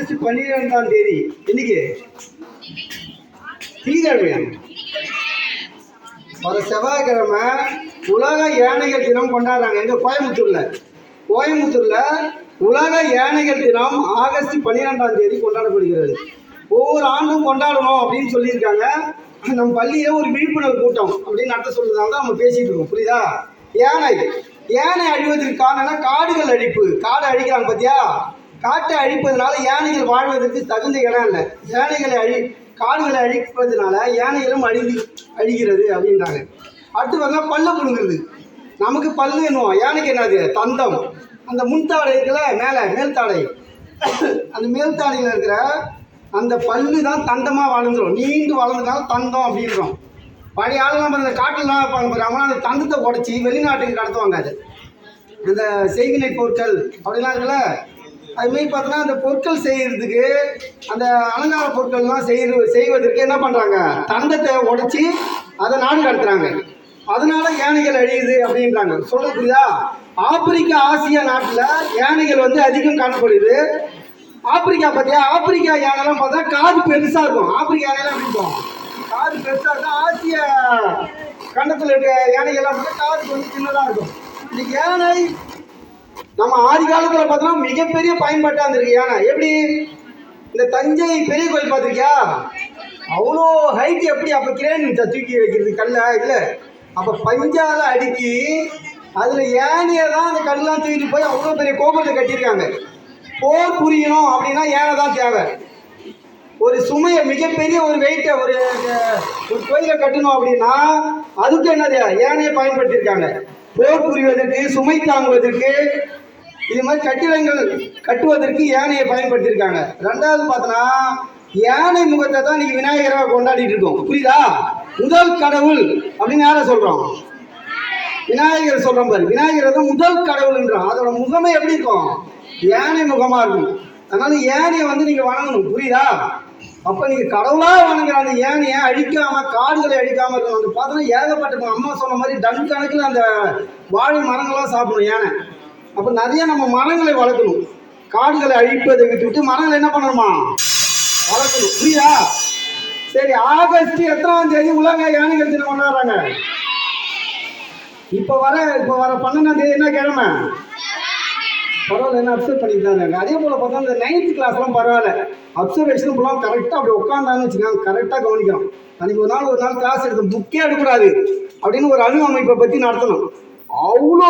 August 12ஆம் தேதி இன்னைக்கு திங்கட்கிழமை, வர செவ்வாய்க்கிழமை உலக யானைகள் தினம் கொண்டாடுறாங்க. எங்க கோயம்புத்தூர்ல உலக யானைகள் தினம் ஆகஸ்ட் 12ஆம் தேதி கொண்டாடப்படுகிறது. ஒவ்வொரு ஆண்டும் கொண்டாடணும் அப்படின்னு சொல்லியிருக்காங்க. நம்ம பள்ளியில ஒரு விழிப்புணர்வு கூட்டம் அப்படின்னு நடத்த சொல்றதுனால தான் நம்ம பேசிட்டு இருக்கோம். புரியுதா? யானை அழிவதற்கு காரணம் காடுகள் அழிப்பு. காடை அழிக்கிறாங்க பார்த்தியா? காட்டை அழிப்பதனால யானைகள் வாழ்வதற்கு தகுந்த இடம் இல்லை. காடுகளை அழிப்பதனால யானைகளும் அழிகிறது அப்படின்றாங்க. அடுத்து பார்த்தா பல்ல புடுங்கிறது. நமக்கு பல்லு என்னுவோம், யானைக்கு என்னது? தந்தம். அந்த முன்தாடை இருக்குல்ல, மேல்தாடை, அந்த மேல்தாடையில் இருக்கிற அந்த பல்லு தான் தந்தமாக வளர்ந்துடும். நீண்டு வளர்ந்ததால தந்தம் அப்படின்றோம். பழைய ஆளுலாம் அந்த காட்டிலாம் இருப்பாங்க, அந்த தந்தத்தை உடச்சி வெளிநாட்டுக்கு கடத்துவாங்க. அது இந்த செய்வினை பொருட்கள் அப்படிலாம் இருக்குல்ல, அதுமாரி பார்த்தோன்னா அந்த பொருட்கள் செய்கிறதுக்கு, அந்த அலங்கார பொருட்கள்லாம் செய்வதற்கு என்ன பண்ணுறாங்க? தந்தத்தை உடச்சி அதை நாடு கடத்துறாங்க. அதனால யானைகள் அழியுது அப்படின்றாங்க. சொல்றது புரியுதா? ஆப்பிரிக்கா ஆசியா நாட்டில் யானைகள் அதிகம் காணப்படுது. ஆப்பிரிக்கா பார்த்தியா? ஆப்பிரிக்கா யானைலாம் பார்த்தா காது பெருசாக இருக்கும். ஆப்பிரிக்கா யானைலாம் எப்படி இருக்கும்? காது பெருசாக இருக்கும். ஆசிய கண்டத்தில் இருக்க யானைகள்லாம் பார்த்தா காது சின்னதாக இருக்கும். இந்த யானை நம்ம ஆதி காலத்தில் பார்த்தோம்னா மிகப்பெரிய பயன்பாட்டாக இருந்திருக்கு யானை. எப்படி? இந்த தஞ்சை பெரிய கோயில் பார்த்துருக்கியா? அவ்வளோ ஹைட். எப்படி அப்போ கிரேன் தூக்கி வைக்கிறது கல்லை இல்லை, அப்போ பஞ்சால அடுக்கி அதில் யானையை தான் அந்த கல்லாம் தூக்கிட்டு போய் அவ்வளோ பெரிய கோபுரத்தை கட்டியிருக்காங்க. போர் புரியணும் அப்படின்னா யானை தான் தேவை. ஒரு சுமையை, மிகப்பெரிய ஒரு வெயிட்டை ஒரு கோயிலை கட்டணும் அப்படின்னா அதுக்கு என்னது? யானையை பயன்படுத்தியிருக்காங்க. போர் புரிவதற்கு, சுமை தாங்குவதற்கு, இது மாதிரி கட்டிடங்கள் கட்டுவதற்கு யானையை பயன்படுத்தியிருக்காங்க. ரெண்டாவது பார்த்தோன்னா யானை முகத்தை தான் இன்னைக்கு விநாயகராக கொண்டாடிட்டு இருக்கோம். புரியுதா? முதல் கடவுள் அப்படின்னு யாரை சொல்றோம்? விநாயகர் சொல்றோம் பாரு. விநாயகர் தான் முதல் கடவுள்ன்றோம். அதோட முகமே எப்படி இருக்கும்? யானை முகமா இருக்கும். அதனால யானையை நீங்க வணங்கணும். புரியுதா? அப்ப நீங்க கடவுளா வணங்குற அந்த யானையை அழிக்காம, காடுகளை அழிக்காம இருக்கணும். அந்த பார்த்தோன்னா ஏகப்பட்ட, அம்மா சொன்ன மாதிரி டன் கணக்கில் அந்த வாழை மரங்கள்லாம் சாப்பிடணும் யானை. அப்ப நிறைய நம்ம மரங்களை வளர்க்கணும். காடுகளை அழிப்பதை விட்டுவிட்டு மரங்களை என்ன பண்ணணுமா? வளர்க்கணும். புரியுதா? சரி, ஆகஸ்ட் எத்தனாம் தேதி உலக யானைகள் தினம் கொண்டாடுறாங்க? இப்போ வர 12ஆம் தேதி என்ன கிழமை? பரவாயில்ல, என்ன அப்சர்வ் பண்ணிட்டு தான் இருக்காங்க. அதே போல் பார்த்தா இந்த 9th கிளாஸ்லாம் பரவாயில்ல, அப்சர்வேஷன் ஃபுல்லாக கரெக்டாக அப்படி உட்காந்தான்னு வச்சுக்கோங்க, கரெக்டாக கவனிக்கிறோம். அன்றைக்கி ஒரு நாள் கிளாஸ் எடுத்து புக்கே எடுக்கக்கூடாது அப்படின்னு ஒரு அணு அமைப்பை பற்றி நடத்தணும். அவ்வளோ